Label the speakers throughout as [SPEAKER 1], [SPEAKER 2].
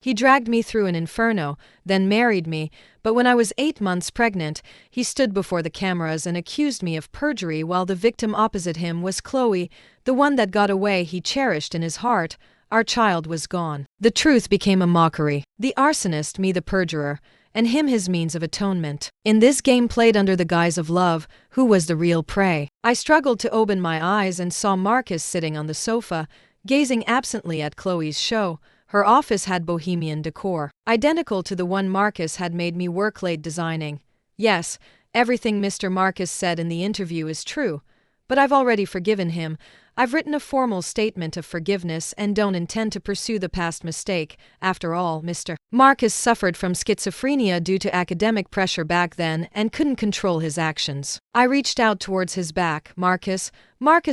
[SPEAKER 1] He dragged me through an inferno, then married me, but when I was 8 months pregnant, he stood before the cameras and accused me of perjury while the victim opposite him was Chloe, the one that got away he cherished in his heart. Our child was gone. The truth became a mockery. The arsonist, me the perjurer, and him his means of atonement. In this game played under the guise of love, who was the real prey? I struggled to open my eyes and saw Marcus sitting on the sofa, gazing absently at Chloe's show. Her office had bohemian decor, identical to the one Marcus had made me work late designing. Yes, everything Mr. Marcus said in the interview is true, but I've already forgiven him. I've written a formal statement of forgiveness and don't intend to pursue the past mistake. After all, Mr. Marcus suffered from schizophrenia due to academic pressure back then and couldn't control his actions. I reached out towards his back. Marcus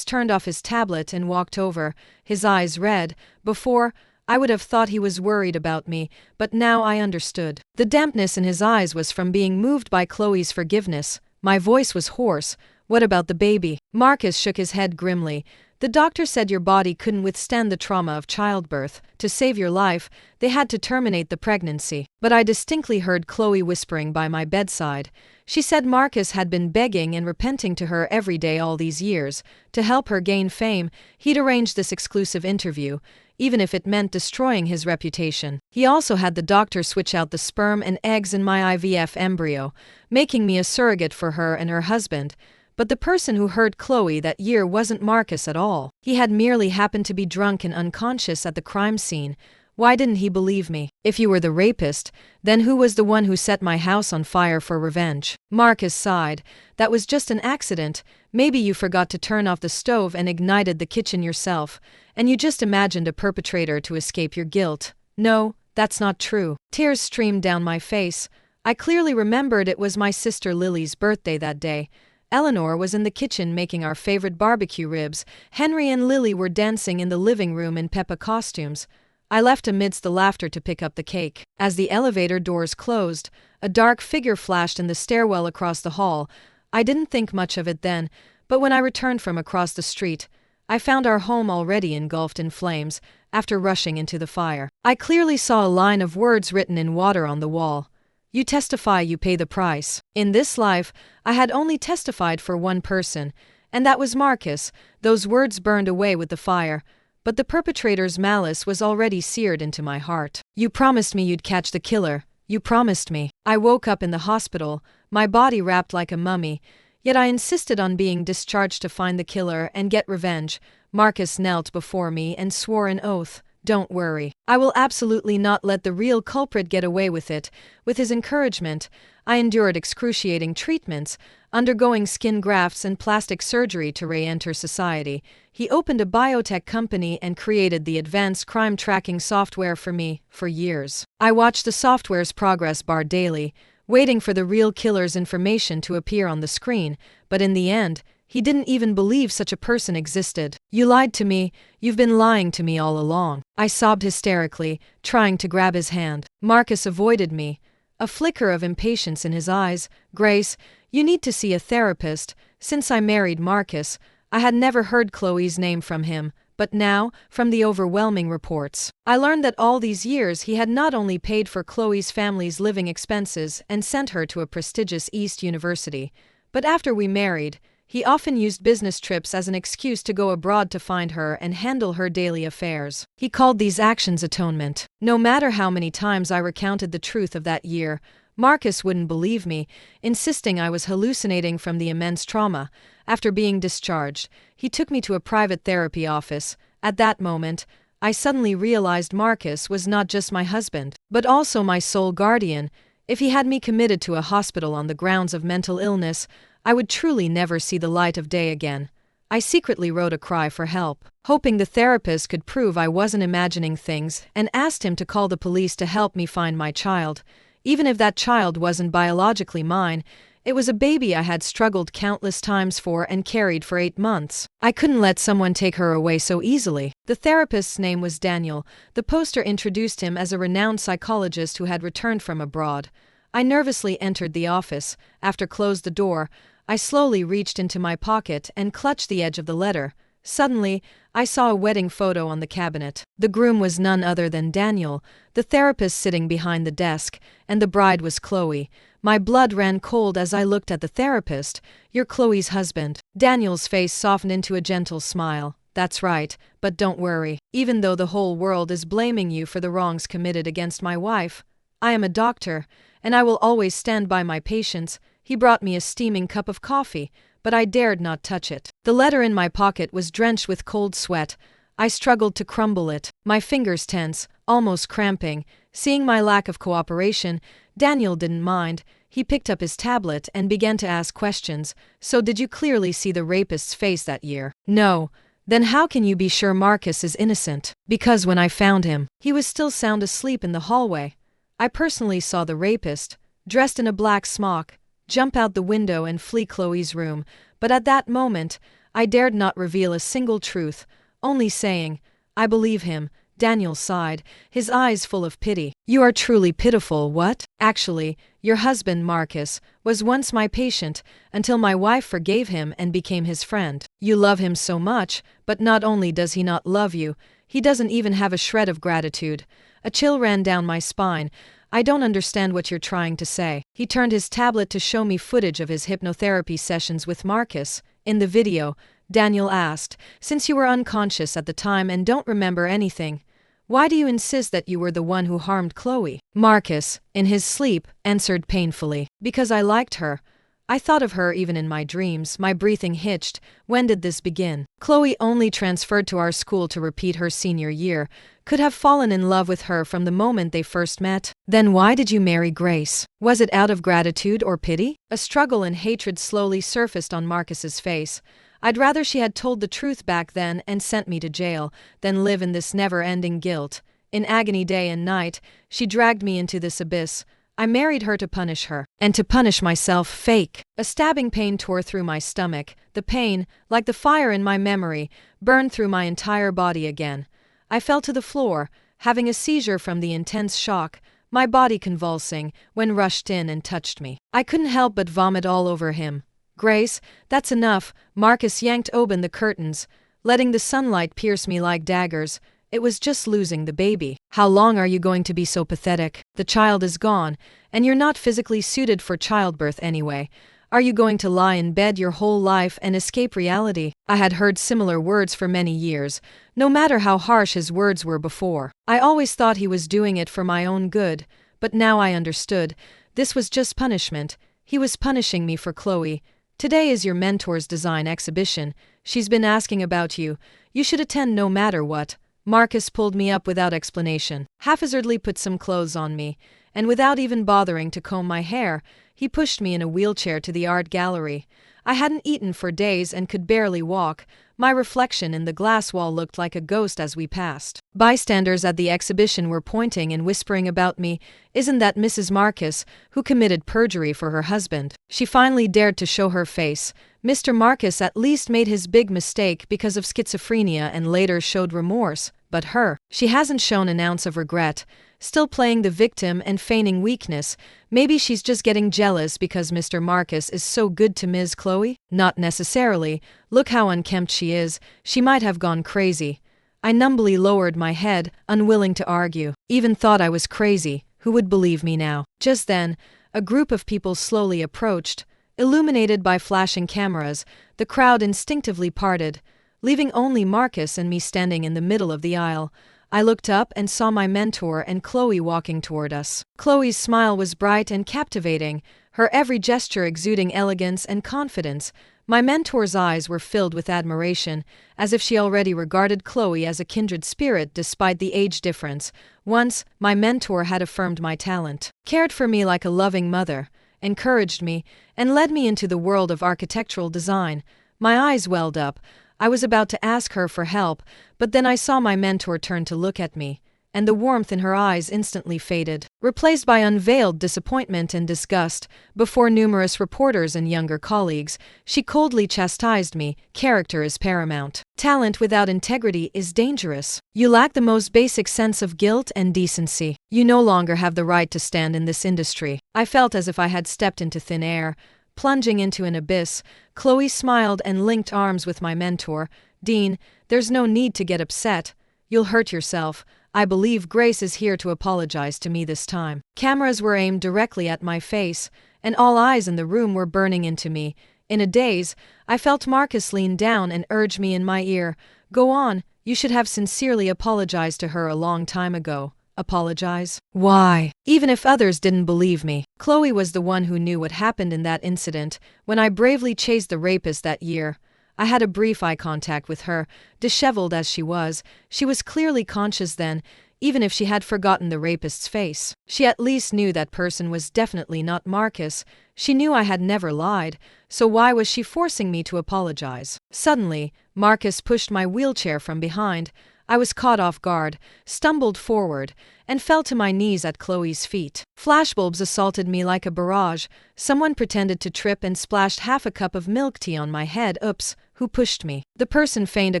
[SPEAKER 1] turned off his tablet and walked over, his eyes red. Before, I would have thought he was worried about me, but now I understood. The dampness in his eyes was from being moved by Chloe's forgiveness. My voice was hoarse. What about the baby? Marcus shook his head grimly. The doctor said your body couldn't withstand the trauma of childbirth. To save your life, they had to terminate the pregnancy. But I distinctly heard Chloe whispering by my bedside. She said Marcus had been begging and repenting to her every day all these years. To help her gain fame, he'd arranged this exclusive interview, even if it meant destroying his reputation. He also had the doctor switch out the sperm and eggs in my IVF embryo, making me a surrogate for her and her husband. But the person who hurt Chloe that year wasn't Marcus at all. He had merely happened to be drunk and unconscious at the crime scene. Why didn't he believe me? If you were the rapist, then who was the one who set my house on fire for revenge? Marcus sighed. That was just an accident. Maybe you forgot to turn off the stove and ignited the kitchen yourself, and you just imagined a perpetrator to escape your guilt. No, that's not true. Tears streamed down my face. I clearly remembered it was my sister Lily's birthday that day. Eleanor was in the kitchen making our favorite barbecue ribs. Henry and Lily were dancing in the living room in Peppa costumes. I left amidst the laughter to pick up the cake. As the elevator doors closed, a dark figure flashed in the stairwell across the hall. I didn't think much of it then, but when I returned from across the street, I found our home already engulfed in flames, after rushing into the fire. I clearly saw a line of words written in water on the wall. You testify, you pay the price. In this life, I had only testified for one person, and that was Marcus. Those words burned away with the fire, but the perpetrator's malice was already seared into my heart. You promised me you'd catch the killer. You promised me. I woke up in the hospital, my body wrapped like a mummy, yet I insisted on being discharged to find the killer and get revenge. Marcus knelt before me and swore an oath. Don't worry. I will absolutely not let the real culprit get away with it. With his encouragement, I endured excruciating treatments, undergoing skin grafts and plastic surgery to re-enter society. He opened a biotech company and created the advanced crime tracking software for me. For years, I watched the software's progress bar daily, waiting for the real killer's information to appear on the screen, but in the end, he didn't even believe such a person existed. You lied to me. You've been lying to me all along. I sobbed hysterically, trying to grab his hand. Marcus avoided me, a flicker of impatience in his eyes. Grace, you need to see a therapist. Since I married Marcus, I had never heard Chloe's name from him, but now, from the overwhelming reports, I learned that all these years he had not only paid for Chloe's family's living expenses and sent her to a prestigious East University, but after we married, he often used business trips as an excuse to go abroad to find her and handle her daily affairs. He called these actions atonement. No matter how many times I recounted the truth of that year, Marcus wouldn't believe me, insisting I was hallucinating from the immense trauma. After being discharged, he took me to a private therapy office. At that moment, I suddenly realized Marcus was not just my husband, but also my sole guardian. If he had me committed to a hospital on the grounds of mental illness, I would truly never see the light of day again. I secretly wrote a cry for help, hoping the therapist could prove I wasn't imagining things, and asked him to call the police to help me find my child. Even if that child wasn't biologically mine, it was a baby I had struggled countless times for and carried for 8 months. I couldn't let someone take her away so easily. The therapist's name was Daniel. The poster introduced him as a renowned psychologist who had returned from abroad. I nervously entered the office. After closed the door, I slowly reached into my pocket and clutched the edge of the letter. Suddenly, I saw a wedding photo on the cabinet. The groom was none other than Daniel, the therapist sitting behind the desk, and the bride was Chloe. My blood ran cold as I looked at the therapist. "You're Chloe's husband." Daniel's face softened into a gentle smile. "That's right, but don't worry. Even though the whole world is blaming you for the wrongs committed against my wife, I am a doctor, and I will always stand by my patients." He brought me a steaming cup of coffee, but I dared not touch it. The letter in my pocket was drenched with cold sweat. I struggled to crumble it, my fingers tense, almost cramping. Seeing my lack of cooperation, Daniel didn't mind. He picked up his tablet and began to ask questions. "So did you clearly see the rapist's face that year?" "No." "Then how can you be sure Marcus is innocent?" "Because when I found him, he was still sound asleep in the hallway. I personally saw the rapist, dressed in a black smock, jump out the window and flee Chloe's room, but at that moment, I dared not reveal a single truth, only saying, 'I believe him.'" Daniel sighed, his eyes full of pity. "You are truly pitiful, what? Actually, your husband, Marcus, was once my patient, until my wife forgave him and became his friend. You love him so much, but not only does he not love you, he doesn't even have a shred of gratitude." A chill ran down my spine. "I don't understand what you're trying to say." He turned his tablet to show me footage of his hypnotherapy sessions with Marcus. In the video, Daniel asked, "Since you were unconscious at the time and don't remember anything, why do you insist that you were the one who harmed Chloe?" Marcus, in his sleep, answered painfully, "Because I liked her. I thought of her even in my dreams." My breathing hitched. When did this begin? Chloe only transferred to our school to repeat her senior year, could have fallen in love with her from the moment they first met. Then why did you marry Grace? Was it out of gratitude or pity? A struggle and hatred slowly surfaced on Marcus's face. I'd rather she had told the truth back then and sent me to jail than live in this never-ending guilt. In agony day and night, she dragged me into this abyss. I married her to punish her, and to punish myself. Fake. A stabbing pain tore through my stomach. The pain, like the fire in my memory, burned through my entire body again. I fell to the floor, having a seizure from the intense shock, my body convulsing, when rushed in and touched me. I couldn't help but vomit all over him. "Grace, that's enough." Marcus yanked open the curtains, letting the sunlight pierce me like daggers. "It was just losing the baby. How long are you going to be so pathetic? The child is gone, and you're not physically suited for childbirth anyway. Are you going to lie in bed your whole life and escape reality?" I had heard similar words for many years, no matter how harsh his words were before. I always thought he was doing it for my own good, but now I understood. This was just punishment. He was punishing me for Chloe. "Today is your mentor's design exhibition. She's been asking about you. You should attend no matter what." Marcus pulled me up without explanation, haphazardly put some clothes on me, and without even bothering to comb my hair, he pushed me in a wheelchair to the art gallery. I hadn't eaten for days and could barely walk. My reflection in the glass wall looked like a ghost as we passed. Bystanders at the exhibition were pointing and whispering about me. "Isn't that Mrs. Marcus, who committed perjury for her husband?" She finally dared to show her face. Mr. Marcus at least made his big mistake because of schizophrenia and later showed remorse. But her, she hasn't shown an ounce of regret, still playing the victim and feigning weakness. Maybe she's just getting jealous because Mr. Marcus is so good to Ms. Chloe? Not necessarily. Look how unkempt she is. She might have gone crazy. I numbly lowered my head, unwilling to argue. Even thought I was crazy. Who would believe me now? Just then, a group of people slowly approached. Illuminated by flashing cameras, the crowd instinctively parted, leaving only Marcus and me standing in the middle of the aisle. I looked up and saw my mentor and Chloe walking toward us. Chloe's smile was bright and captivating, her every gesture exuding elegance and confidence. My mentor's eyes were filled with admiration, as if she already regarded Chloe as a kindred spirit despite the age difference. Once, my mentor had affirmed my talent, cared for me like a loving mother, encouraged me, and led me into the world of architectural design. My eyes welled up. I was about to ask her for help, but then I saw my mentor turn to look at me, and the warmth in her eyes instantly faded, replaced by unveiled disappointment and disgust. Before numerous reporters and younger colleagues, she coldly chastised me. "Character is paramount. Talent without integrity is dangerous. You lack the most basic sense of guilt and decency. You no longer have the right to stand in this industry." I felt as if I had stepped into thin air, plunging into an abyss. Chloe smiled and linked arms with my mentor. Dean, there's no need to get upset. You'll hurt yourself. I believe Grace is here to apologize to me this time. Cameras were aimed directly at my face, and all eyes in the room were burning into me. In a daze, I felt Marcus lean down and urge me in my ear, "Go on, you should have sincerely apologized to her a long time ago." Apologize? Why? Even if others didn't believe me. Chloe was the one who knew what happened in that incident, when I bravely chased the rapist that year. I had a brief eye contact with her, disheveled as she was. She was clearly conscious then, even if she had forgotten the rapist's face. She at least knew that person was definitely not Marcus. She knew I had never lied, so why was she forcing me to apologize? Suddenly, Marcus pushed my wheelchair from behind. I was caught off guard, stumbled forward, and fell to my knees at Chloe's feet. Flashbulbs assaulted me like a barrage. Someone pretended to trip and splashed half a cup of milk tea on my head. Oops, who pushed me? The person feigned a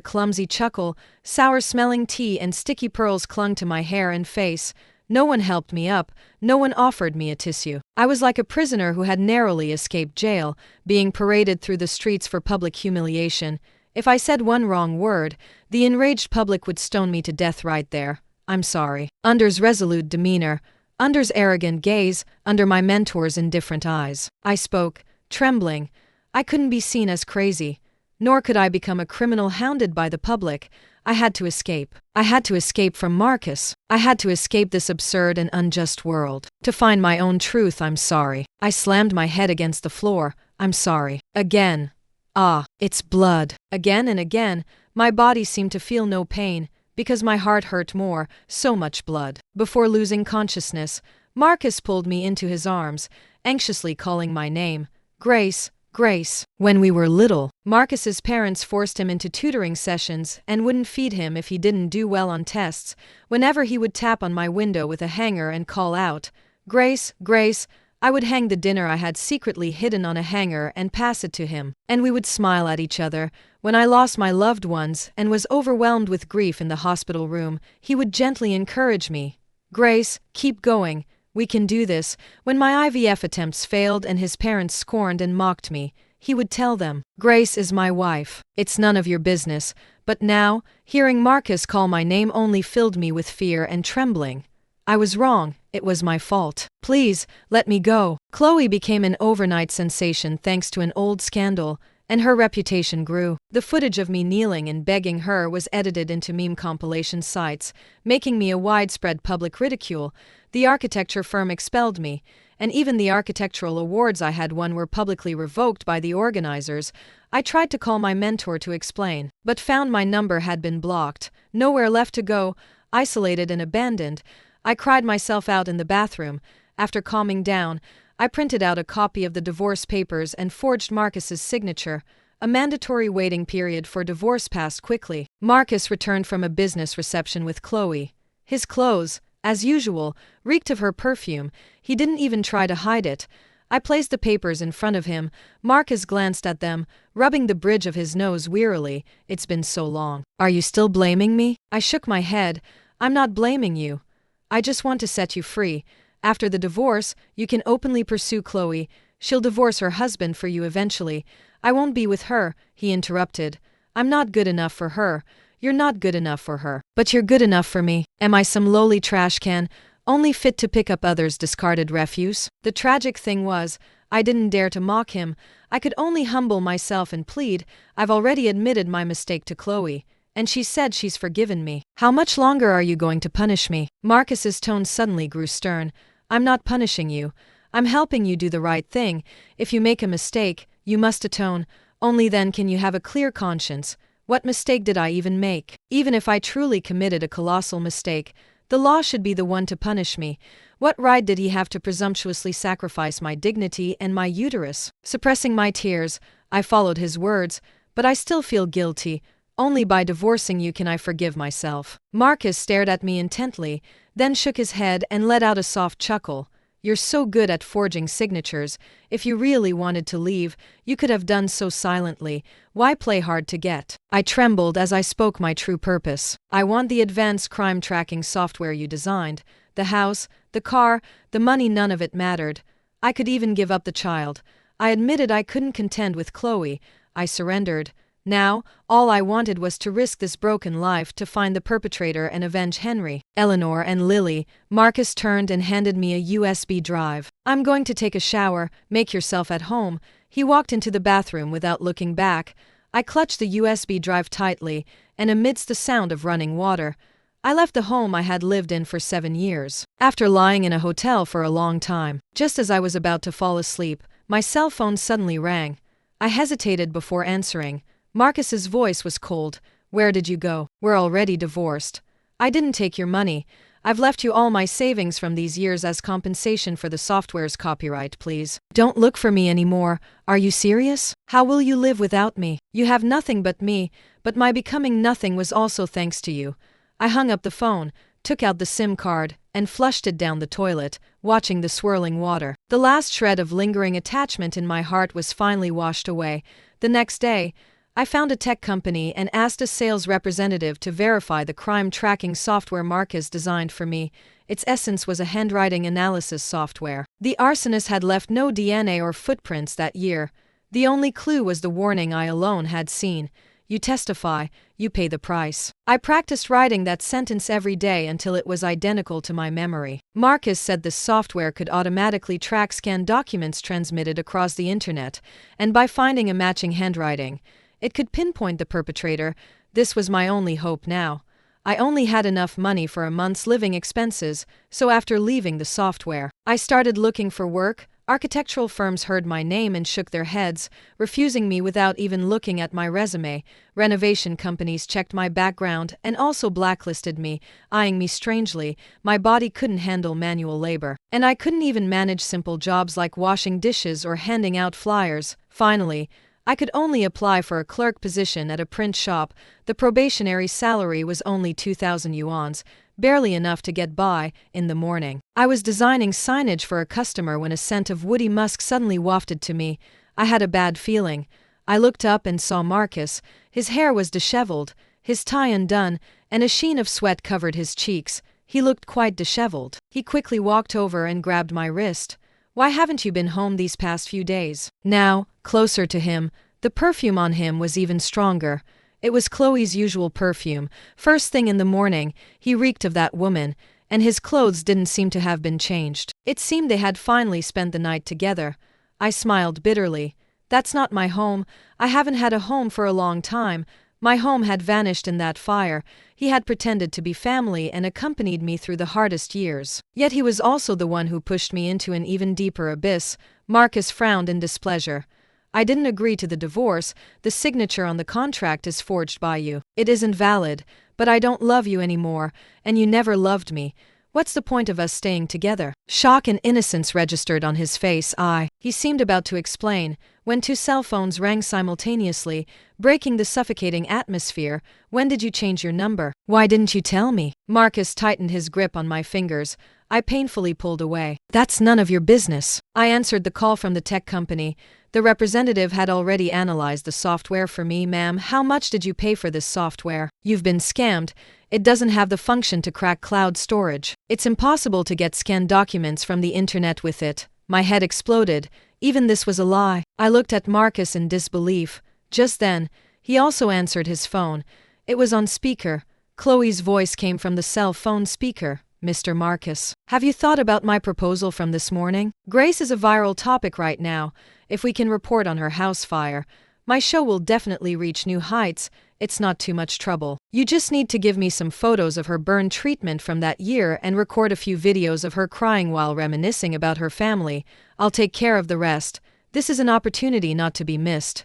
[SPEAKER 1] clumsy chuckle. Sour-smelling tea and sticky pearls clung to my hair and face. No one helped me up. No one offered me a tissue. I was like a prisoner who had narrowly escaped jail, being paraded through the streets for public humiliation. If I said one wrong word, the enraged public would stone me to death right there. I'm sorry. Under's resolute demeanor, Under's arrogant gaze, under my mentor's indifferent eyes. I spoke, trembling. I couldn't be seen as crazy, nor could I become a criminal hounded by the public. I had to escape. I had to escape from Marcus. I had to escape this absurd and unjust world. To find my own truth. I'm sorry. I slammed my head against the floor. I'm sorry. Again. Ah, it's blood. Again and again, my body seemed to feel no pain, because my heart hurt more, so much blood. Before losing consciousness, Marcus pulled me into his arms, anxiously calling my name. Grace, Grace. When we were little, Marcus's parents forced him into tutoring sessions and wouldn't feed him if he didn't do well on tests. Whenever he would tap on my window with a hanger and call out, "Grace, Grace," I would hang the dinner I had secretly hidden on a hanger and pass it to him, and we would smile at each other. When I lost my loved ones and was overwhelmed with grief in the hospital room, he would gently encourage me. "Grace, keep going. We can do this." When my IVF attempts failed and his parents scorned and mocked me, he would tell them, "Grace is my wife. It's none of your business." But now, hearing Marcus call my name only filled me with fear and trembling. I was wrong. It was my fault. Please, let me go. Chloe became an overnight sensation thanks to an old scandal, and her reputation grew. The footage of me kneeling and begging her was edited into meme compilation sites, making me a widespread public ridicule. The architecture firm expelled me, and even the architectural awards I had won were publicly revoked by the organizers. I tried to call my mentor to explain, but found my number had been blocked. Nowhere left to go, isolated and abandoned. I cried myself out in the bathroom. After calming down, I printed out a copy of the divorce papers and forged Marcus's signature. A mandatory waiting period for divorce passed quickly. Marcus returned from a business reception with Chloe. His clothes, as usual, reeked of her perfume. He didn't even try to hide it. I placed the papers in front of him. Marcus glanced at them, rubbing the bridge of his nose wearily. "It's been so long. Are you still blaming me?" I shook my head. "I'm not blaming you. I just want to set you free. After the divorce, you can openly pursue Chloe. She'll divorce her husband for you eventually." "I won't be with her," he interrupted. "I'm not good enough for her. You're not good enough for her. But you're good enough for me. Am I some lowly trash can, only fit to pick up others' discarded refuse?" The tragic thing was, I didn't dare to mock him. I could only humble myself and plead, "I've already admitted my mistake to Chloe, and she said she's forgiven me. How much longer are you going to punish me?" Marcus's tone suddenly grew stern. "I'm not punishing you. I'm helping you do the right thing. If you make a mistake, you must atone. Only then can you have a clear conscience. What mistake did I even make? Even if I truly committed a colossal mistake, the law should be the one to punish me. What right did he have to presumptuously sacrifice my dignity and my uterus?" Suppressing my tears, I followed his words, "But I still feel guilty. Only by divorcing you can I forgive myself." Marcus stared at me intently, then shook his head and let out a soft chuckle. "You're so good at forging signatures. If you really wanted to leave, you could have done so silently. Why play hard to get?" I trembled as I spoke my true purpose. "I want the advanced crime tracking software you designed. The house, the car, the money, none of it mattered. I could even give up the child. I admitted I couldn't contend with Chloe. I surrendered. Now, all I wanted was to risk this broken life to find the perpetrator and avenge Henry. Eleanor and Lily, Marcus turned and handed me a USB drive. I'm going to take a shower, make yourself at home. He walked into the bathroom without looking back. I clutched the USB drive tightly, and amidst the sound of running water, I left the home I had lived in for 7 years. After lying in a hotel for a long time, just as I was about to fall asleep, my cell phone suddenly rang. I hesitated before answering. Marcus's voice was cold. Where did you go? We're already divorced. I didn't take your money. I've left you all my savings from these years as compensation for the software's copyright, please. Don't look for me anymore. Are you serious? How will you live without me? You have nothing but me, but my becoming nothing was also thanks to you. I hung up the phone, took out the SIM card, and flushed it down the toilet, watching the swirling water. The last shred of lingering attachment in my heart was finally washed away. The next day, I found a tech company and asked a sales representative to verify the crime tracking software Marcus designed for me. Its essence was a handwriting analysis software. The arsonist had left no DNA or footprints that year. The only clue was the warning I alone had seen. You testify, you pay the price. I practiced writing that sentence every day until it was identical to my memory. Marcus said this software could automatically track scanned documents transmitted across the internet, and by finding a matching handwriting, it could pinpoint the perpetrator. This was my only hope now. I only had enough money for a month's living expenses, so after leaving the software, I started looking for work. Architectural firms heard my name and shook their heads, refusing me without even looking at my resume. Renovation companies checked my background and also blacklisted me, eyeing me strangely. My body couldn't handle manual labor, and I couldn't even manage simple jobs like washing dishes or handing out flyers. Finally, I could only apply for a clerk position at a print shop. The probationary salary was only 2,000 yuans, barely enough to get by. In the morning, I was designing signage for a customer when a scent of woody musk suddenly wafted to me. I had a bad feeling. I looked up and saw Marcus. His hair was disheveled, his tie undone, and a sheen of sweat covered his cheeks. He looked quite disheveled. He quickly walked over and grabbed my wrist. Why haven't you been home these past few days? Now, closer to him, the perfume on him was even stronger. It was Chloe's usual perfume. First thing in the morning, he reeked of that woman, and his clothes didn't seem to have been changed. It seemed they had finally spent the night together. I smiled bitterly. That's not my home. I haven't had a home for a long time. My home had vanished in that fire. He had pretended to be family and accompanied me through the hardest years. Yet he was also the one who pushed me into an even deeper abyss. Marcus frowned in displeasure. I didn't agree to the divorce. The signature on the contract is forged by you. It isn't valid, but I don't love you anymore, and you never loved me. What's the point of us staying together? Shock and innocence registered on his face. He seemed about to explain, when 2 cell phones rang simultaneously, breaking the suffocating atmosphere. When did you change your number? Why didn't you tell me? Marcus tightened his grip on my fingers. I painfully pulled away. That's none of your business. I answered the call from the tech company. The representative had already analyzed the software for me. Ma'am, how much did you pay for this software? You've been scammed. It doesn't have the function to crack cloud storage. It's impossible to get scanned documents from the internet with it. My head exploded. Even this was a lie. I looked at Marcus in disbelief. Just then, he also answered his phone. It was on speaker. Chloe's voice came from the cell phone speaker. Mr. Marcus, have you thought about my proposal from this morning? Grace is a viral topic right now. If we can report on her house fire, my show will definitely reach new heights. It's not too much trouble. You just need to give me some photos of her burn treatment from that year and record a few videos of her crying while reminiscing about her family. I'll take care of the rest. This is an opportunity not to be missed.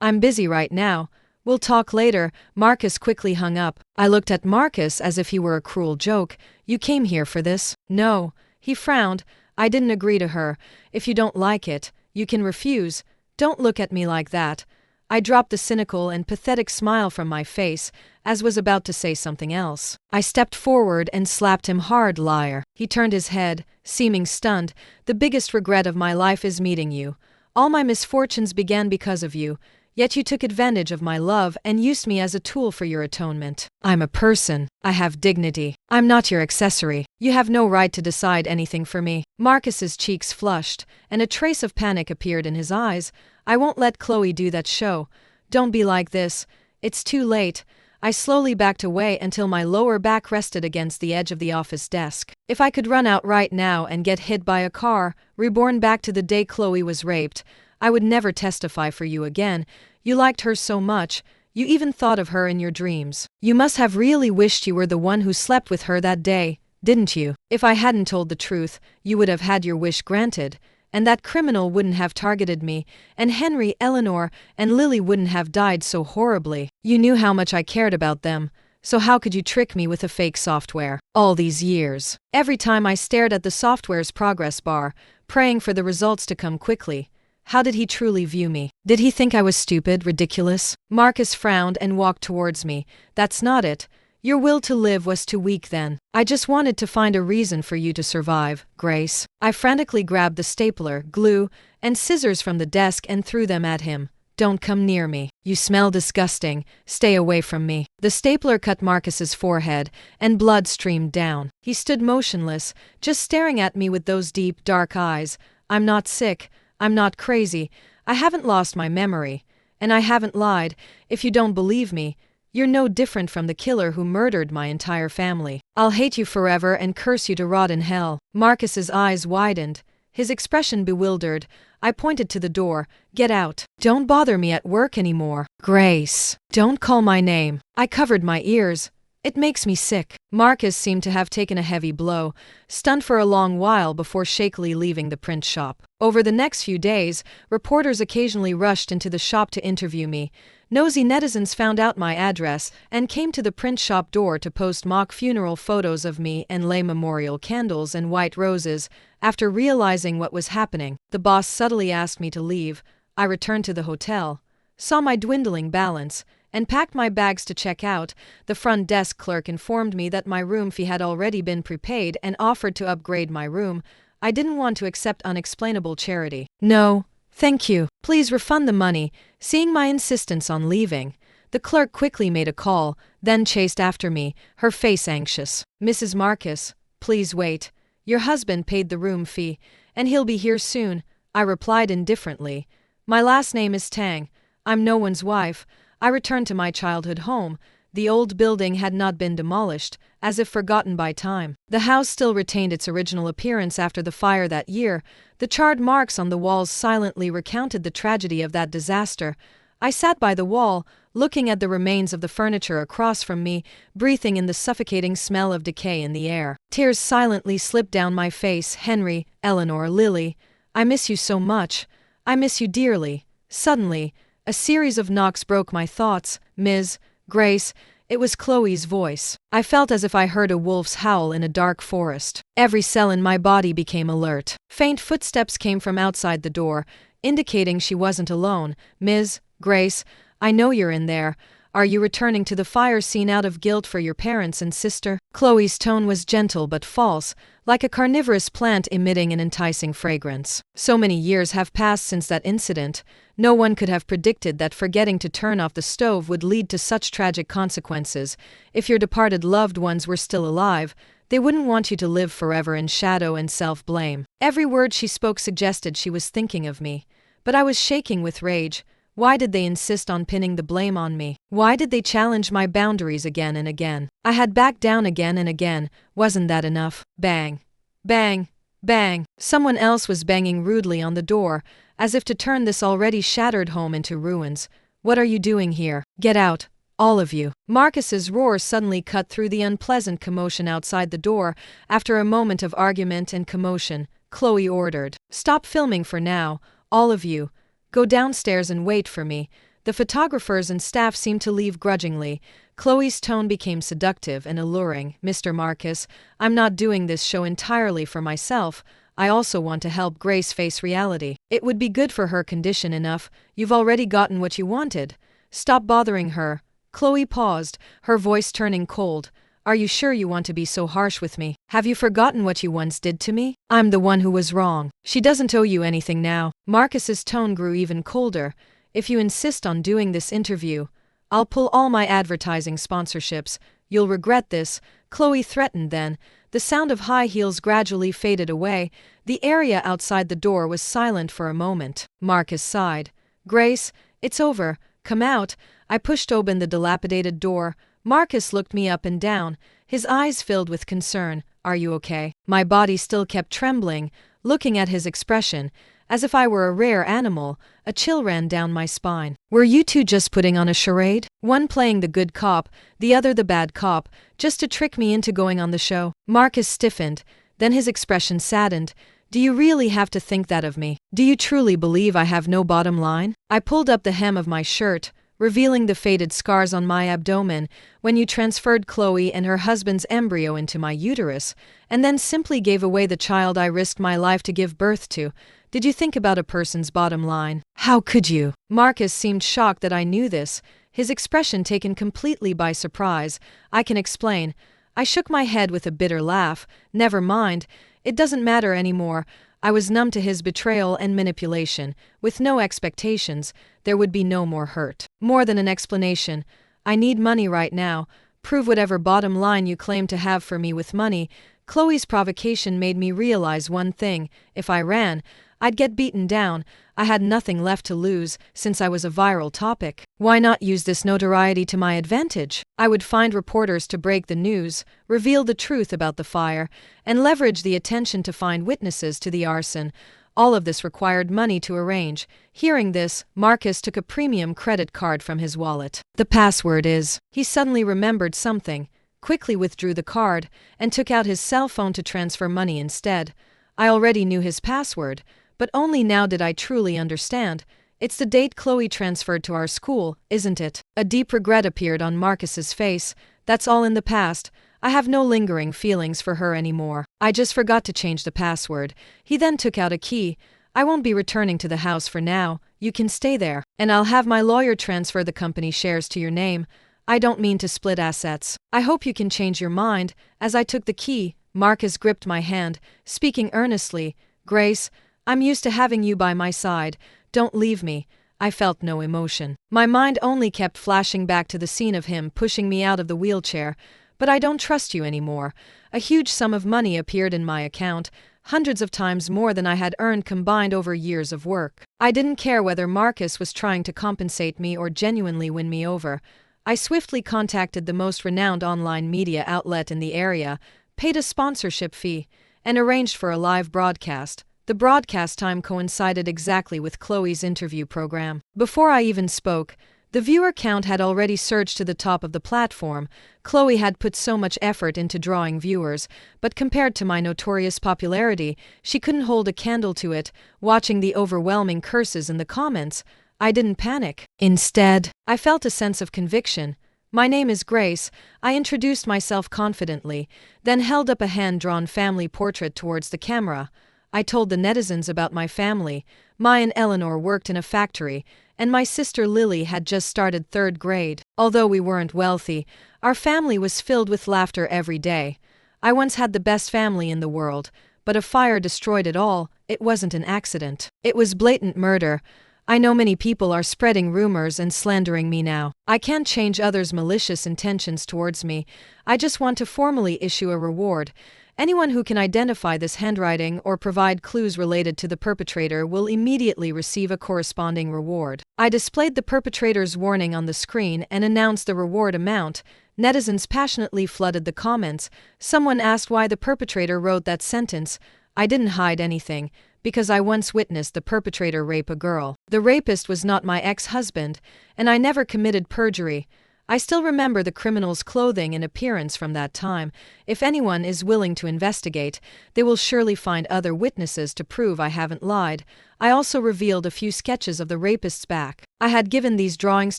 [SPEAKER 1] I'm busy right now. We'll talk later. Marcus quickly hung up. I looked at Marcus as if he were a cruel joke. You came here for this? No. He frowned. I didn't agree to her. If you don't like it, you can refuse. Don't look at me like that. I dropped the cynical and pathetic smile from my face, as was about to say something else. I stepped forward and slapped him hard. Liar. He turned his head, seeming stunned. The biggest regret of my life is meeting you. All my misfortunes began because of you. Yet you took advantage of my love and used me as a tool for your atonement. I'm a person. I have dignity. I'm not your accessory. You have no right to decide anything for me. Marcus's cheeks flushed, and a trace of panic appeared in his eyes. I won't let Chloe do that show. Don't be like this. It's too late. I slowly backed away until my lower back rested against the edge of the office desk. If I could run out right now and get hit by a car, reborn back to the day Chloe was raped, I would never testify for you again. You liked her so much. You even thought of her in your dreams. You must have really wished you were the one who slept with her that day, didn't you? If I hadn't told the truth, you would have had your wish granted, and that criminal wouldn't have targeted me, and Henry, Eleanor, and Lily wouldn't have died so horribly. You knew how much I cared about them, so how could you trick me with a fake software? All these years. Every time I stared at the software's progress bar, praying for the results to come quickly. How did he truly view me? Did he think I was stupid, ridiculous? Marcus frowned and walked towards me. That's not it. Your will to live was too weak then. I just wanted to find a reason for you to survive, Grace. I frantically grabbed the stapler, glue, and scissors from the desk and threw them at him. Don't come near me. You smell disgusting. Stay away from me. The stapler cut Marcus's forehead, and blood streamed down. He stood motionless, just staring at me with those deep, dark eyes. I'm not sick. I'm not crazy. I haven't lost my memory. And I haven't lied. If you don't believe me, you're no different from the killer who murdered my entire family. I'll hate you forever and curse you to rot in hell. Marcus's eyes widened, his expression bewildered. I pointed to the door. Get out. Don't bother me at work anymore. Grace. Don't call my name. I covered my ears. It makes me sick. Marcus seemed to have taken a heavy blow, stunned for a long while before shakily leaving the print shop. Over the next few days, reporters occasionally rushed into the shop to interview me. Nosy netizens found out my address and came to the print shop door to post mock funeral photos of me and lay memorial candles and white roses. After realizing what was happening, the boss subtly asked me to leave. I returned to the hotel, saw my dwindling balance, and packed my bags to check out. The front desk clerk informed me that my room fee had already been prepaid and offered to upgrade my room. I didn't want to accept unexplainable charity. No, thank you. Please refund the money. Seeing my insistence on leaving, the clerk quickly made a call, then chased after me, her face anxious. Mrs. Marcus, please wait. Your husband paid the room fee, and he'll be here soon. I replied indifferently. My last name is Tang. I'm no one's wife. I returned to my childhood home. The old building had not been demolished, as if forgotten by time. The house still retained its original appearance after the fire that year. The charred marks on the walls silently recounted the tragedy of that disaster. I sat by the wall, looking at the remains of the furniture across from me, breathing in the suffocating smell of decay in the air. Tears silently slipped down my face. Henry, Eleanor, Lily, I miss you so much. I miss you dearly. Suddenly, a series of knocks broke my thoughts. Ms. Grace, it was Chloe's voice. I felt as if I heard a wolf's howl in a dark forest. Every cell in my body became alert. Faint footsteps came from outside the door, indicating she wasn't alone. Ms. Grace, I know you're in there. Are you returning to the fire scene out of guilt for your parents and sister? Chloe's tone was gentle but false, like a carnivorous plant emitting an enticing fragrance. So many years have passed since that incident. No one could have predicted that forgetting to turn off the stove would lead to such tragic consequences. If your departed loved ones were still alive, they wouldn't want you to live forever in shadow and self-blame. Every word she spoke suggested she was thinking of me. But I was shaking with rage. Why did they insist on pinning the blame on me? Why did they challenge my boundaries again and again? I had backed down again and again. Wasn't that enough? Bang. Bang. Bang. Someone else was banging rudely on the door, as if to turn this already shattered home into ruins. What are you doing here? Get out. All of you. Marcus's roar suddenly cut through the unpleasant commotion outside the door. After a moment of argument and commotion, Chloe ordered, "Stop filming for now, all of you. Go downstairs and wait for me." The photographers and staff seemed to leave grudgingly. Chloe's tone became seductive and alluring. "Mr. Marcus, I'm not doing this show entirely for myself. I also want to help Grace face reality. It would be good for her condition enough. You've already gotten what you wanted. Stop bothering her." Chloe paused, her voice turning cold. "Are you sure you want to be so harsh with me? Have you forgotten what you once did to me? I'm the one who was wrong. She doesn't owe you anything now." Marcus's tone grew even colder. "If you insist on doing this interview, I'll pull all my advertising sponsorships. You'll regret this," Chloe threatened then. The sound of high heels gradually faded away. The area outside the door was silent for a moment. Marcus sighed. "Grace, it's over. "Come out." I pushed open the dilapidated door. Marcus looked me up and down, his eyes filled with concern. "Are you okay?" My body still kept trembling, looking at his expression, as if I were a rare animal. A chill ran down my spine. "Were you two just putting on a charade? One playing the good cop, the other the bad cop, just to trick me into going on the show?" Marcus stiffened, then his expression saddened. "Do you really have to think that of me? Do you truly believe I have no bottom line?" I pulled up the hem of my shirt, revealing the faded scars on my abdomen. "When you transferred Chloe and her husband's embryo into my uterus, and then simply gave away the child I risked my life to give birth to, did you think about a person's bottom line? How could you?" Marcus seemed shocked that I knew this, his expression taken completely by surprise. "I can explain." I shook my head with a bitter laugh. "Never mind. It doesn't matter anymore." I was numb to his betrayal and manipulation. With no expectations, there would be no more hurt. "More than an explanation. I need money right now. Prove whatever bottom line you claim to have for me with money." Chloe's provocation made me realize one thing: if I ran, I'd get beaten down. I had nothing left to lose, since I was a viral topic. Why not use this notoriety to my advantage? I would find reporters to break the news, reveal the truth about the fire, and leverage the attention to find witnesses to the arson. All of this required money to arrange. Hearing this, Marcus took a premium credit card from his wallet. "The password is..." He suddenly remembered something, quickly withdrew the card, and took out his cell phone to transfer money instead. I already knew his password, but only now did I truly understand. "It's the date Chloe transferred to our school, isn't it?" A deep regret appeared on Marcus's face. "That's all in the past. I have no lingering feelings for her anymore. I just forgot to change the password." He then took out a key. "I won't be returning to the house for now. You can stay there, and I'll have my lawyer transfer the company shares to your name. I don't mean to split assets. I hope you can change your mind." As I took the key, Marcus gripped my hand, speaking earnestly. "Grace, I'm used to having you by my side. Don't leave me." I felt no emotion. My mind only kept flashing back to the scene of him pushing me out of the wheelchair. "But I don't trust you anymore." A huge sum of money appeared in my account, hundreds of times more than I had earned combined over years of work. I didn't care whether Marcus was trying to compensate me or genuinely win me over. I swiftly contacted the most renowned online media outlet in the area, paid a sponsorship fee, and arranged for a live broadcast. The broadcast time coincided exactly with Chloe's interview program. Before I even spoke, the viewer count had already surged to the top of the platform. Chloe had put so much effort into drawing viewers, but compared to my notorious popularity, she couldn't hold a candle to it. Watching the overwhelming curses in the comments, I didn't panic. Instead, I felt a sense of conviction. "My name is Grace." I introduced myself confidently, then held up a hand-drawn family portrait towards the camera. I told the netizens about my family. My and Eleanor worked in a factory, and my sister Lily had just started 3rd grade. Although we weren't wealthy, our family was filled with laughter every day. I once had the best family in the world, but a fire destroyed it all. It wasn't an accident. It was blatant murder. I know many people are spreading rumors and slandering me now. I can't change others' malicious intentions towards me. I just want to formally issue a reward. Anyone who can identify this handwriting or provide clues related to the perpetrator will immediately receive a corresponding reward. I displayed the perpetrator's warning on the screen and announced the reward amount. Netizens passionately flooded the comments. Someone asked why the perpetrator wrote that sentence. I didn't hide anything, because I once witnessed the perpetrator rape a girl. The rapist was not my ex-husband, and I never committed perjury. I still remember the criminal's clothing and appearance from that time. If anyone is willing to investigate, they will surely find other witnesses to prove I haven't lied. I also revealed a few sketches of the rapist's back. I had given these drawings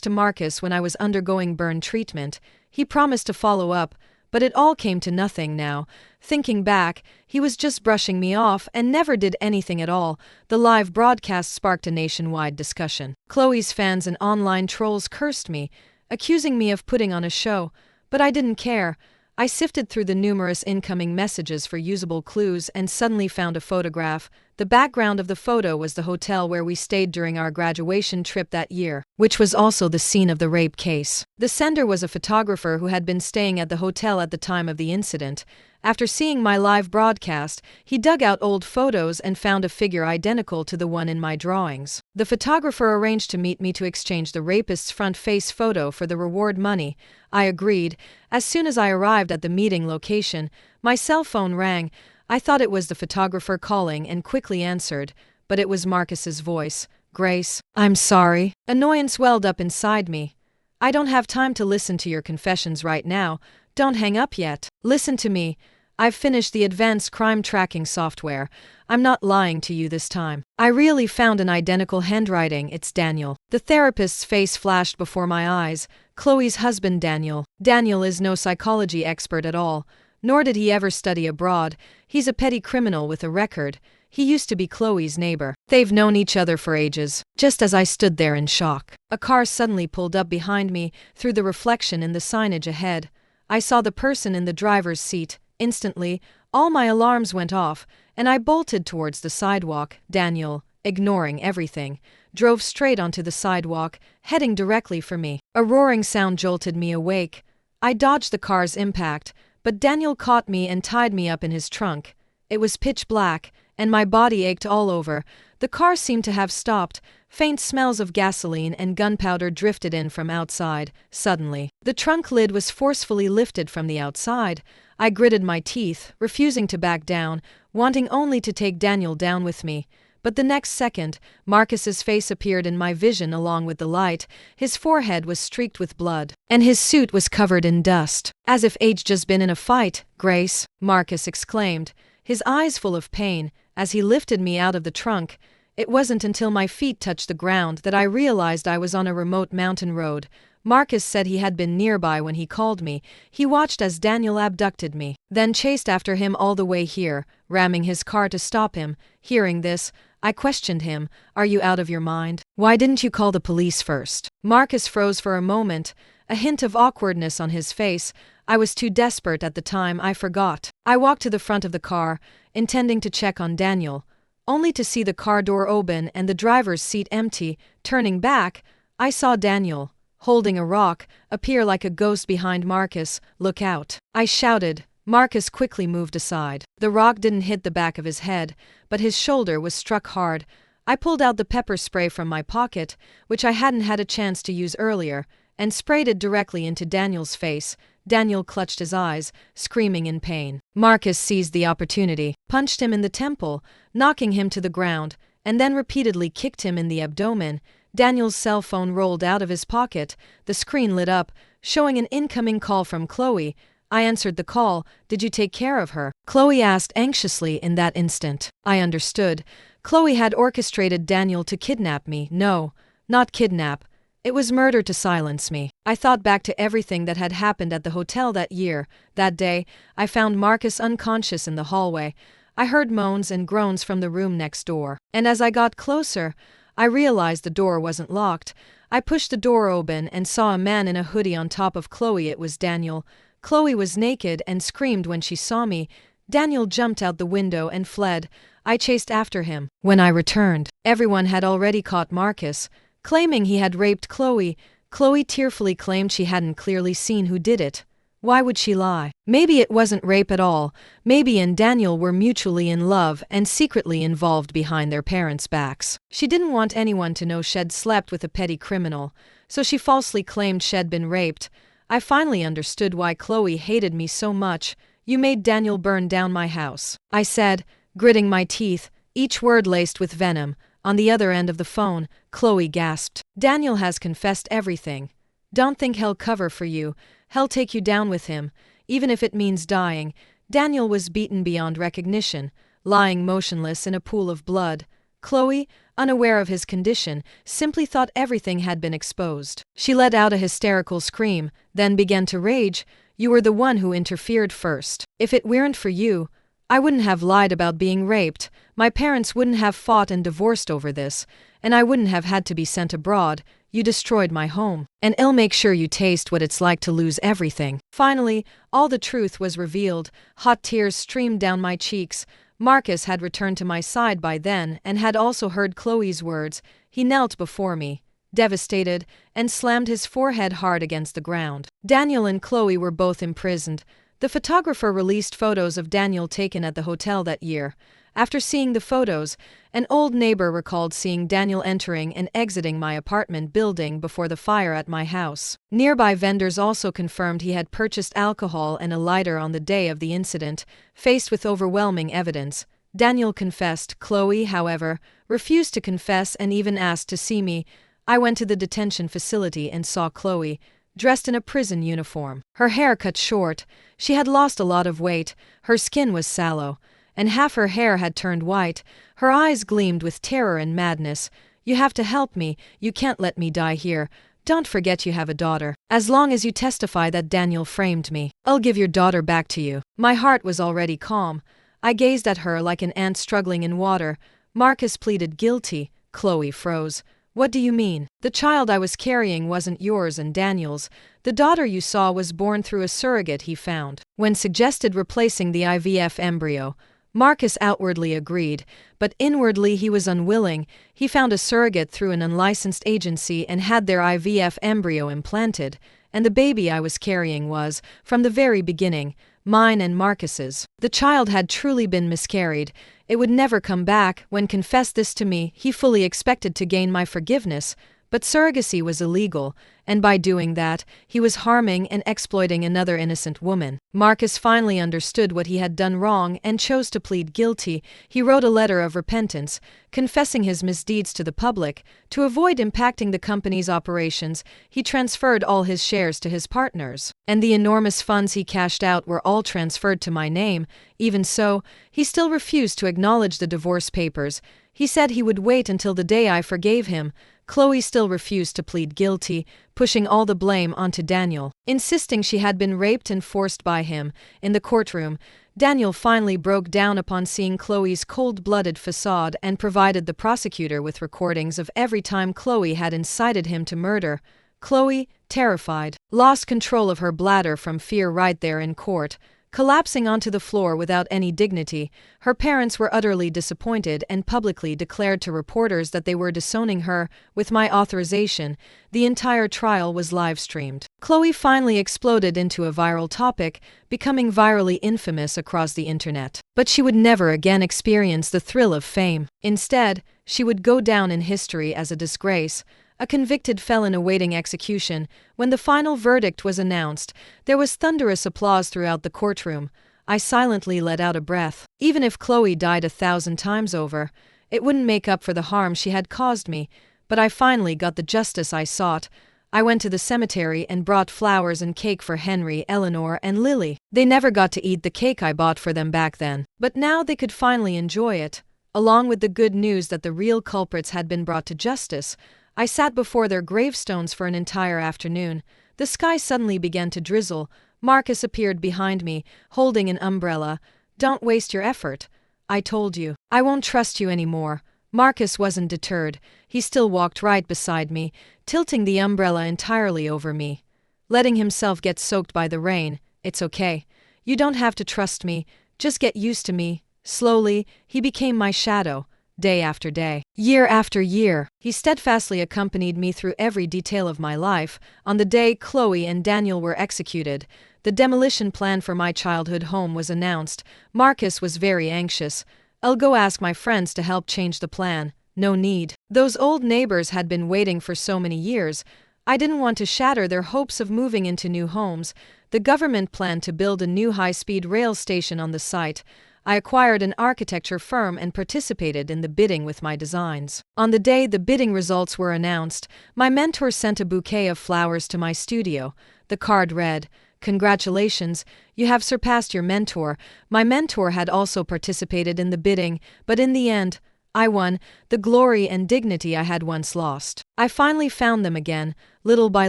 [SPEAKER 1] to Marcus when I was undergoing burn treatment. He promised to follow up, but it all came to nothing now. Thinking back, he was just brushing me off and never did anything at all. The live broadcast sparked a nationwide discussion. Chloe's fans and online trolls cursed me, accusing me of putting on a show, but I didn't care. I sifted through the numerous incoming messages for usable clues and suddenly found a photograph. The background of the photo was the hotel where we stayed during our graduation trip that year, which was also the scene of the rape case. The sender was a photographer who had been staying at the hotel at the time of the incident. After seeing my live broadcast, he dug out old photos and found a figure identical to the one in my drawings. The photographer arranged to meet me to exchange the rapist's front face photo for the reward money. I agreed. As soon as I arrived at the meeting location, my cell phone rang. I thought it was the photographer calling and quickly answered, but it was Marcus's voice. "Grace, I'm sorry." Annoyance welled up inside me. "I don't have time to listen to your confessions right now. Don't hang up yet. Listen to me. I've finished the advanced crime tracking software. I'm not lying to you this time. I really found an identical handwriting. It's Daniel." The therapist's face flashed before my eyes. Chloe's husband, Daniel. Daniel is no psychology expert at all, nor did he ever study abroad. He's a petty criminal with a record. He used to be Chloe's neighbor. They've known each other for ages. Just as I stood there in shock, a car suddenly pulled up behind me through the reflection in the signage ahead. I saw the person in the driver's seat. Instantly, all my alarms went off, and I bolted towards the sidewalk. Daniel, ignoring everything, drove straight onto the sidewalk, heading directly for me. A roaring sound jolted me awake. I dodged the car's impact, but Daniel caught me and tied me up in his trunk. It was pitch black, and my body ached all over. The car seemed to have stopped. Faint smells of gasoline and gunpowder drifted in from outside. Suddenly, the trunk lid was forcefully lifted from the outside. I gritted my teeth, refusing to back down, wanting only to take Daniel down with me. But the next second, Marcus's face appeared in my vision along with the light. His forehead was streaked with blood, and his suit was covered in dust. "As if H just been in a fight, Grace," Marcus exclaimed, his eyes full of pain, as he lifted me out of the trunk. It wasn't until my feet touched the ground that I realized I was on a remote mountain road. Marcus said he had been nearby when he called me. He watched as Daniel abducted me, then chased after him all the way here, ramming his car to stop him. Hearing this, I questioned him. "Are you out of your mind? Why didn't you call the police first?" Marcus froze for a moment, a hint of awkwardness on his face. "I was too desperate at the time, I forgot." I walked to the front of the car, intending to check on Daniel, only to see the car door open and the driver's seat empty. Turning back, I saw Daniel, holding a rock, appear like a ghost behind Marcus. "Look out!" I shouted. Marcus quickly moved aside. The rock didn't hit the back of his head, but his shoulder was struck hard. I pulled out the pepper spray from my pocket, which I hadn't had a chance to use earlier, and sprayed it directly into Daniel's face. Daniel clutched his eyes, screaming in pain. Marcus seized the opportunity, punched him in the temple, knocking him to the ground, and then repeatedly kicked him in the abdomen. Daniel's cell phone rolled out of his pocket. The screen lit up, showing an incoming call from Chloe. I answered the call. "Did you take care of her?" Chloe asked anxiously in that instant. I understood. Chloe had orchestrated Daniel to kidnap me. No, not kidnap. It was murder to silence me. I thought back to everything that had happened at the hotel that year. That day, I found Marcus unconscious in the hallway. I heard moans and groans from the room next door. And as I got closer, I realized the door wasn't locked. I pushed the door open and saw a man in a hoodie on top of Chloe. It was Daniel. Chloe was naked and screamed when she saw me. Daniel jumped out the window and fled. I chased after him. When I returned, everyone had already caught Marcus, claiming he had raped Chloe. Chloe tearfully claimed she hadn't clearly seen who did it. Why would she lie? Maybe it wasn't rape at all. Maybe and Daniel were mutually in love and secretly involved behind their parents' backs. She didn't want anyone to know she'd slept with a petty criminal, so she falsely claimed she'd been raped. I finally understood why Chloe hated me so much. "You made Daniel burn down my house," I said, gritting my teeth, each word laced with venom. On the other end of the phone, Chloe gasped. "Daniel has confessed everything. Don't think he'll cover for you. He'll take you down with him, even if it means dying." Daniel was beaten beyond recognition, lying motionless in a pool of blood. Chloe, unaware of his condition, simply thought everything had been exposed. She let out a hysterical scream, then began to rage. "You were the one who interfered first. If it weren't for you, I wouldn't have lied about being raped. My parents wouldn't have fought and divorced over this, and I wouldn't have had to be sent abroad. You destroyed my home, and I'll make sure you taste what it's like to lose everything." Finally, all the truth was revealed. Hot tears streamed down my cheeks. Marcus had returned to my side by then and had also heard Chloe's words. He knelt before me, devastated, and slammed his forehead hard against the ground. Daniel and Chloe were both imprisoned. The photographer released photos of Daniel taken at the hotel that year. After seeing the photos, an old neighbor recalled seeing Daniel entering and exiting my apartment building before the fire at my house. Nearby vendors also confirmed he had purchased alcohol and a lighter on the day of the incident. Faced with overwhelming evidence, Daniel confessed. Chloe, however, refused to confess and even asked to see me. I went to the detention facility and saw Chloe, dressed in a prison uniform. Her hair cut short, she had lost a lot of weight, her skin was sallow, and half her hair had turned white. Her eyes gleamed with terror and madness. "You have to help me, you can't let me die here. Don't forget you have a daughter. As long as you testify that Daniel framed me, I'll give your daughter back to you." My heart was already calm. I gazed at her like an ant struggling in water. "Marcus pleaded guilty." Chloe froze. "What do you mean? The child I was carrying wasn't yours and Daniel's. The daughter you saw was born through a surrogate he found." When suggested replacing the IVF embryo, Marcus outwardly agreed, but inwardly he was unwilling. He found a surrogate through an unlicensed agency and had their IVF embryo implanted, and the baby I was carrying was, from the very beginning, mine and Marcus's. The child had truly been miscarried. It would never come back. When confessed this to me, he fully expected to gain my forgiveness, but surrogacy was illegal, and by doing that, he was harming and exploiting another innocent woman. Marcus finally understood what he had done wrong and chose to plead guilty. He wrote a letter of repentance, confessing his misdeeds to the public. To avoid impacting the company's operations, he transferred all his shares to his partners, and the enormous funds he cashed out were all transferred to my name. Even so, he still refused to acknowledge the divorce papers. He said he would wait until the day I forgave him. Chloe still refused to plead guilty, pushing all the blame onto Daniel, insisting she had been raped and forced by him. In the courtroom, Daniel finally broke down upon seeing Chloe's cold-blooded facade and provided the prosecutor with recordings of every time Chloe had incited him to murder. Chloe, terrified, lost control of her bladder from fear right there in court, collapsing onto the floor without any dignity. Her parents were utterly disappointed and publicly declared to reporters that they were disowning her. With my authorization, the entire trial was live-streamed. Chloe finally exploded into a viral topic, becoming virally infamous across the internet. But she would never again experience the thrill of fame. Instead, she would go down in history as a disgrace, a convicted felon awaiting execution. When the final verdict was announced, there was thunderous applause throughout the courtroom. I silently let out a breath. Even if Chloe died 1,000 times over, it wouldn't make up for the harm she had caused me. But I finally got the justice I sought. I went to the cemetery and brought flowers and cake for Henry, Eleanor, and Lily. They never got to eat the cake I bought for them back then, but now they could finally enjoy it. Along with the good news that the real culprits had been brought to justice, I sat before their gravestones for an entire afternoon. The sky suddenly began to drizzle. Marcus appeared behind me, holding an umbrella. "Don't waste your effort. I told you. I won't trust you anymore." Marcus wasn't deterred. He still walked right beside me, tilting the umbrella entirely over me, letting himself get soaked by the rain. "It's okay. You don't have to trust me. Just get used to me." Slowly, he became my shadow. Day after day, year after year, he steadfastly accompanied me through every detail of my life. On the day Chloe and Daniel were executed, the demolition plan for my childhood home was announced. Marcus was very anxious. "I'll go ask my friends to help change the plan." No need. Those old neighbors had been waiting for so many years. I didn't want to shatter their hopes of moving into new homes. The government planned to build a new high-speed rail station on the site. I acquired an architecture firm and participated in the bidding with my designs. On the day the bidding results were announced, my mentor sent a bouquet of flowers to my studio. The card read, "Congratulations, you have surpassed your mentor." My mentor had also participated in the bidding, but in the end, I won the glory and dignity I had once lost. I finally found them again, little by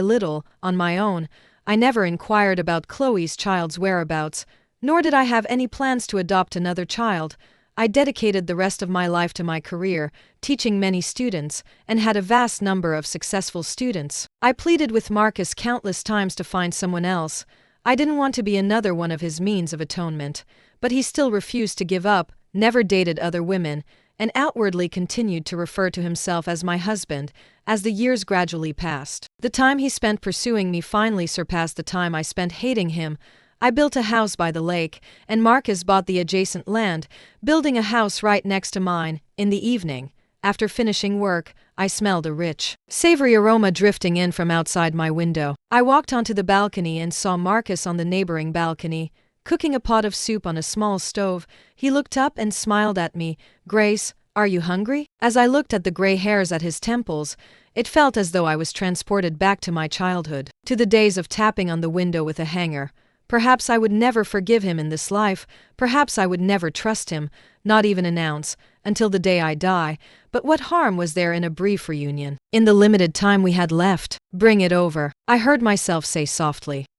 [SPEAKER 1] little, on my own. I never inquired about Chloe's child's whereabouts, nor did I have any plans to adopt another child. I dedicated the rest of my life to my career, teaching many students, and had a vast number of successful students. I pleaded with Marcus countless times to find someone else. I didn't want to be another one of his means of atonement, but he still refused to give up, never dated other women, and outwardly continued to refer to himself as my husband. As the years gradually passed, the time he spent pursuing me finally surpassed the time I spent hating him. I built a house by the lake, and Marcus bought the adjacent land, building a house right next to mine. In the evening, after finishing work, I smelled a rich, savory aroma drifting in from outside my window. I walked onto the balcony and saw Marcus on the neighboring balcony, cooking a pot of soup on a small stove. He looked up and smiled at me. "Grace, are you hungry?" As I looked at the gray hairs at his temples, it felt as though I was transported back to my childhood, to the days of tapping on the window with a hanger. Perhaps I would never forgive him in this life, perhaps I would never trust him, not even an ounce, until the day I die, but what harm was there in a brief reunion? In the limited time we had left, bring it over, I heard myself say softly.